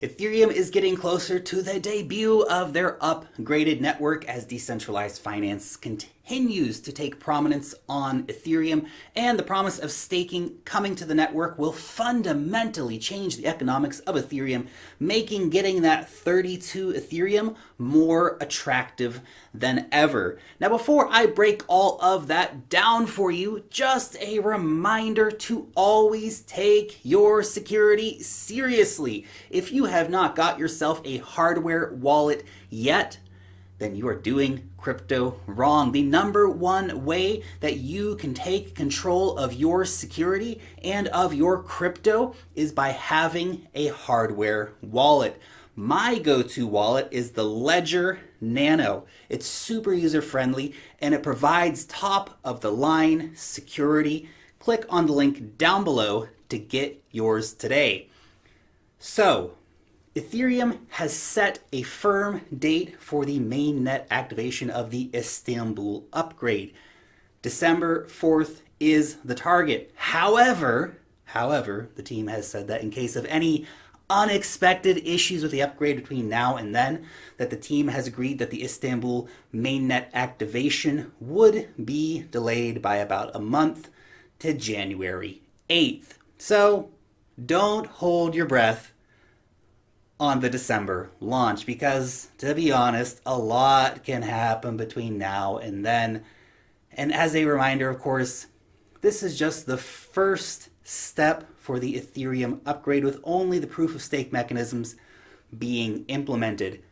Ethereum is getting closer to the debut of their upgraded network as decentralized finance continues to take prominence on Ethereum, and the promise of staking coming to the network will fundamentally change the economics of Ethereum, making getting that 32 Ethereum more attractive than ever. Now, before I break all of that down for you, just a reminder to always take your security seriously. If you have not got yourself a hardware wallet yet, then you are doing crypto wrong. The number one way that you can take control of your security and of your crypto is by having a hardware wallet. My go-to wallet is the Ledger Nano. It's super user-friendly and it provides top-of-the-line security. Click on the link down below to get yours today. So, Ethereum has set a firm date for the mainnet activation of the Istanbul upgrade. December 4th is the target. However, the team has said that in case of any unexpected issues with the upgrade between now and then, that the team has agreed that the Istanbul mainnet activation would be delayed by about a month to January 8th. So, don't hold your breath on the December launch, because to be honest, a lot can happen between now and then. And as a reminder, of course, this is just the first step for the Ethereum upgrade, with only the proof of stake mechanisms being implemented.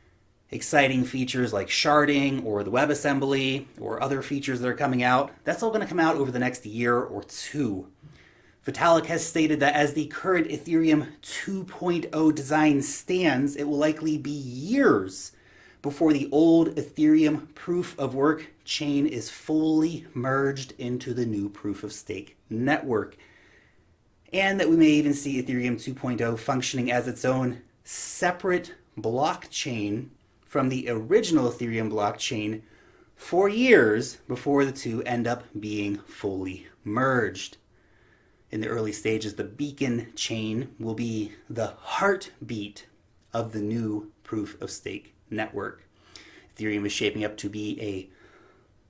Exciting features like sharding or the WebAssembly or other features that are coming out, that's all going to come out over the next year or two. Vitalik has stated that as the current Ethereum 2.0 design stands, it will likely be years before the old Ethereum proof of work chain is fully merged into the new proof of stake network. And that we may even see Ethereum 2.0 functioning as its own separate blockchain from the original Ethereum blockchain for years before the two end up being fully merged. In the early stages, the beacon chain will be the heartbeat of the new proof of stake network. Ethereum is shaping up to be a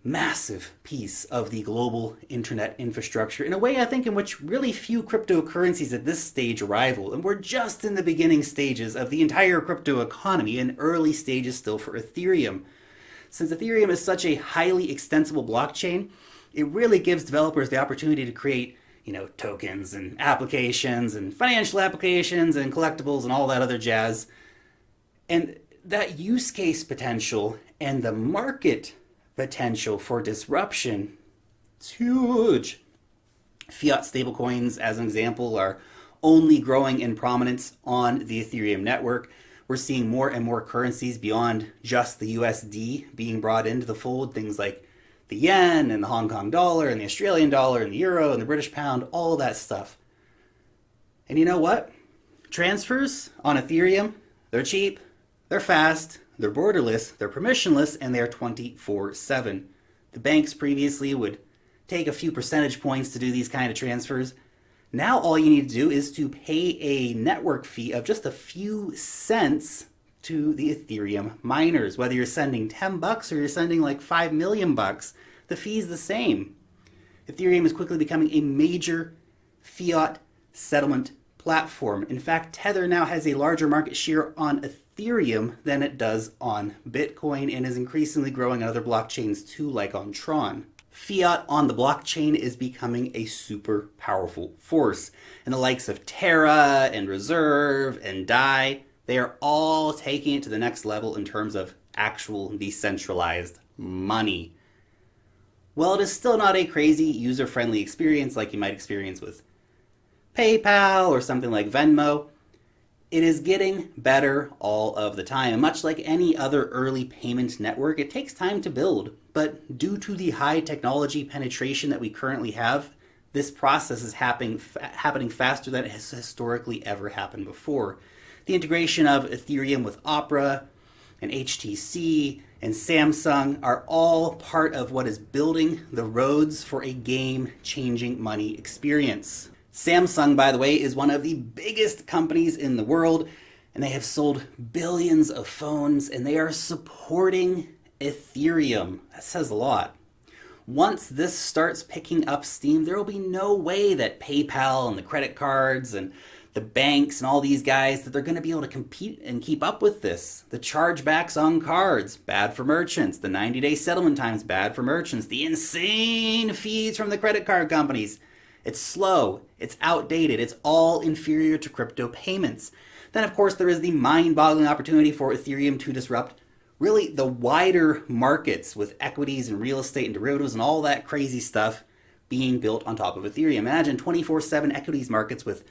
massive piece of the global internet infrastructure in a way, I think, in which really few cryptocurrencies at this stage rival. And we're just in the beginning stages of the entire crypto economy, and early stages still for Ethereum. Since Ethereum is such a highly extensible blockchain, it really gives developers the opportunity to create tokens and applications and financial applications and collectibles and all that other jazz. And that use case potential and the market potential for disruption, it's huge. Fiat stablecoins, as an example, are only growing in prominence on the Ethereum network. We're seeing more and more currencies beyond just the USD being brought into the fold, things like the yen and the Hong Kong dollar and the Australian dollar and the euro and the British pound, all of that stuff. And you know what? Transfers on Ethereum, they're cheap, they're fast, they're borderless, they're permissionless, and they're 24/7. The banks previously would take a few percentage points to do these kind of transfers. Now all you need to do is to pay a network fee of just a few cents to the Ethereum miners. Whether you're sending $10 or you're sending like $5 million, the fee's the same. Ethereum is quickly becoming a major fiat settlement platform. In fact, Tether now has a larger market share on Ethereum than it does on Bitcoin, and is increasingly growing on other blockchains too, like on Tron. Fiat on the blockchain is becoming a super powerful force, and the likes of Terra and Reserve and Dai, they are all taking it to the next level in terms of actual decentralized money. While it is still not a crazy user-friendly experience like you might experience with PayPal or something like Venmo, it is getting better all of the time. And much like any other early payment network, it takes time to build. But due to the high technology penetration that we currently have, this process is happening faster than it has historically ever happened before. The integration of Ethereum with Opera and HTC and Samsung are all part of what is building the roads for a game-changing money experience. Samsung, by the way, is one of the biggest companies in the world, and they have sold billions of phones, and they are supporting Ethereum. That says a lot. Once this starts picking up steam, there will be no way that PayPal and the credit cards and the banks and all these guys, that they're going to be able to compete and keep up with this. The chargebacks on cards, bad for merchants. The 90-day settlement times, bad for merchants. The insane fees from the credit card companies. It's slow, it's outdated, it's all inferior to crypto payments. Then, of course, there is the mind-boggling opportunity for Ethereum to disrupt really the wider markets with equities and real estate and derivatives and all that crazy stuff being built on top of Ethereum. Imagine 24/7 equities markets with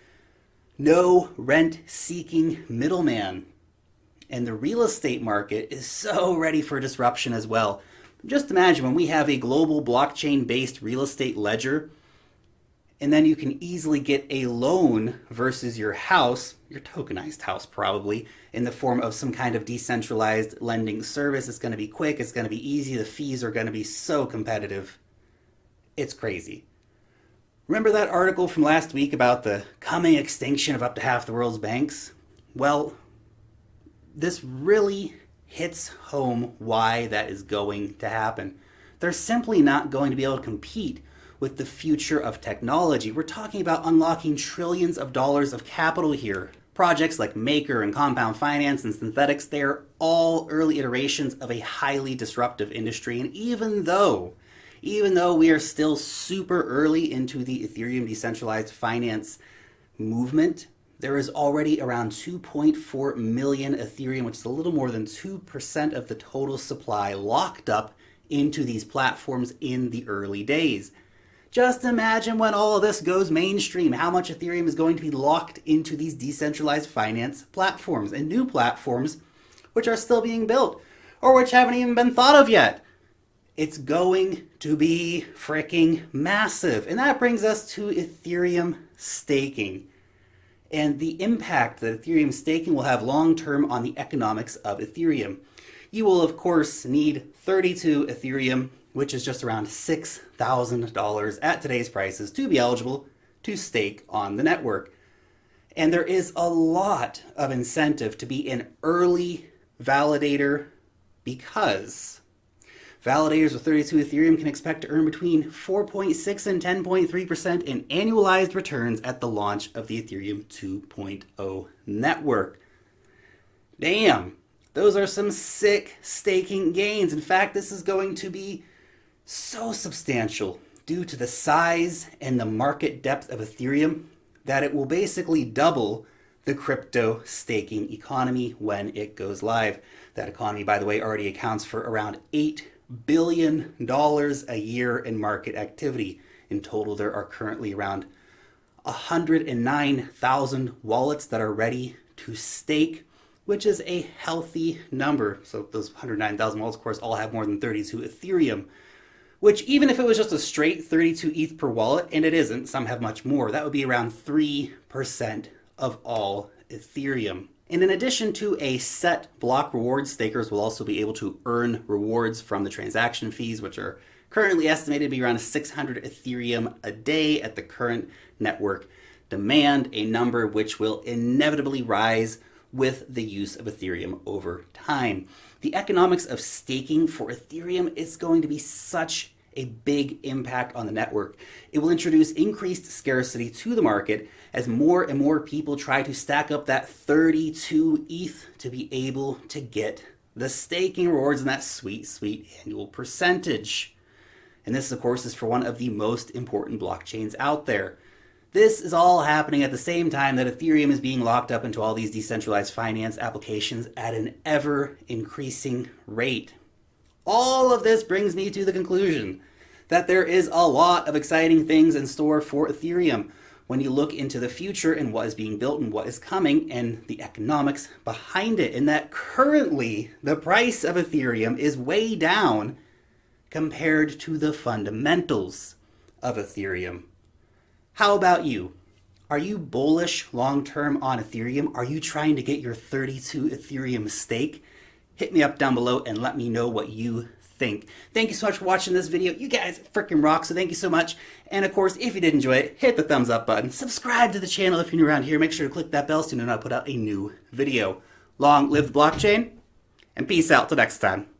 no rent-seeking middleman. And the real estate market is so ready for disruption as well. Just imagine when we have a global blockchain-based real estate ledger, and then you can easily get a loan versus your house, your tokenized house probably, in the form of some kind of decentralized lending service. It's going to be quick, it's going to be easy, the fees are going to be so competitive. It's crazy. Remember that article from last week about the coming extinction of up to half the world's banks? Well, this really hits home why that is going to happen. They're simply not going to be able to compete with the future of technology. We're talking about unlocking trillions of dollars of capital here. Projects like Maker and Compound Finance and Synthetics, they're all early iterations of a highly disruptive industry. And even though we are still super early into the Ethereum decentralized finance movement, there is already around 2.4 million Ethereum, which is a little more than 2% of the total supply, locked up into these platforms in the early days. Just imagine when all of this goes mainstream, how much Ethereum is going to be locked into these decentralized finance platforms and new platforms which are still being built or which haven't even been thought of yet. It's going to be freaking massive. And that brings us to Ethereum staking and the impact that Ethereum staking will have long-term on the economics of Ethereum. You will, of course, need 32 Ethereum, which is just around $6,000 at today's prices, to be eligible to stake on the network. And there is a lot of incentive to be an early validator, because validators with 32 Ethereum can expect to earn between 4.6 and 10.3% in annualized returns at the launch of the Ethereum 2.0 network. Damn, those are some sick staking gains. In fact, this is going to be so substantial due to the size and the market depth of Ethereum that it will basically double the crypto staking economy when it goes live. That economy, by the way, already accounts for around $8 billion a year in market activity. In total, there are currently around 109,000 wallets that are ready to stake, which is a healthy number. So those 109,000 wallets, of course, all have more than 32 Ethereum, which even if it was just a straight 32 ETH per wallet, and it isn't, some have much more, that would be around 3% of all Ethereum. And in addition to a set block reward, stakers will also be able to earn rewards from the transaction fees, which are currently estimated to be around 600 Ethereum a day at the current network demand, a number which will inevitably rise with the use of Ethereum over time. The economics of staking for Ethereum is going to be such a big impact on the network. It will introduce increased scarcity to the market as more and more people try to stack up that 32 ETH to be able to get the staking rewards and that sweet, sweet annual percentage. And this, of course, is for one of the most important blockchains out there. This is all happening at the same time that Ethereum is being locked up into all these decentralized finance applications at an ever-increasing rate. All of this brings me to the conclusion that there is a lot of exciting things in store for Ethereum when you look into the future and what is being built and what is coming and the economics behind it, and that currently the price of Ethereum is way down compared to the fundamentals of Ethereum. How about you? Are you bullish long-term on Ethereum? Are you trying to get your 32 Ethereum stake? Hit me up down below and let me know what you think. Thank you so much for watching this video. You guys freaking rock, so thank you so much. And of course, if you did enjoy it, hit the thumbs up button. Subscribe to the channel if you're new around here. Make sure to click that bell so you know when I put out a new video. Long live the blockchain, and peace out till next time.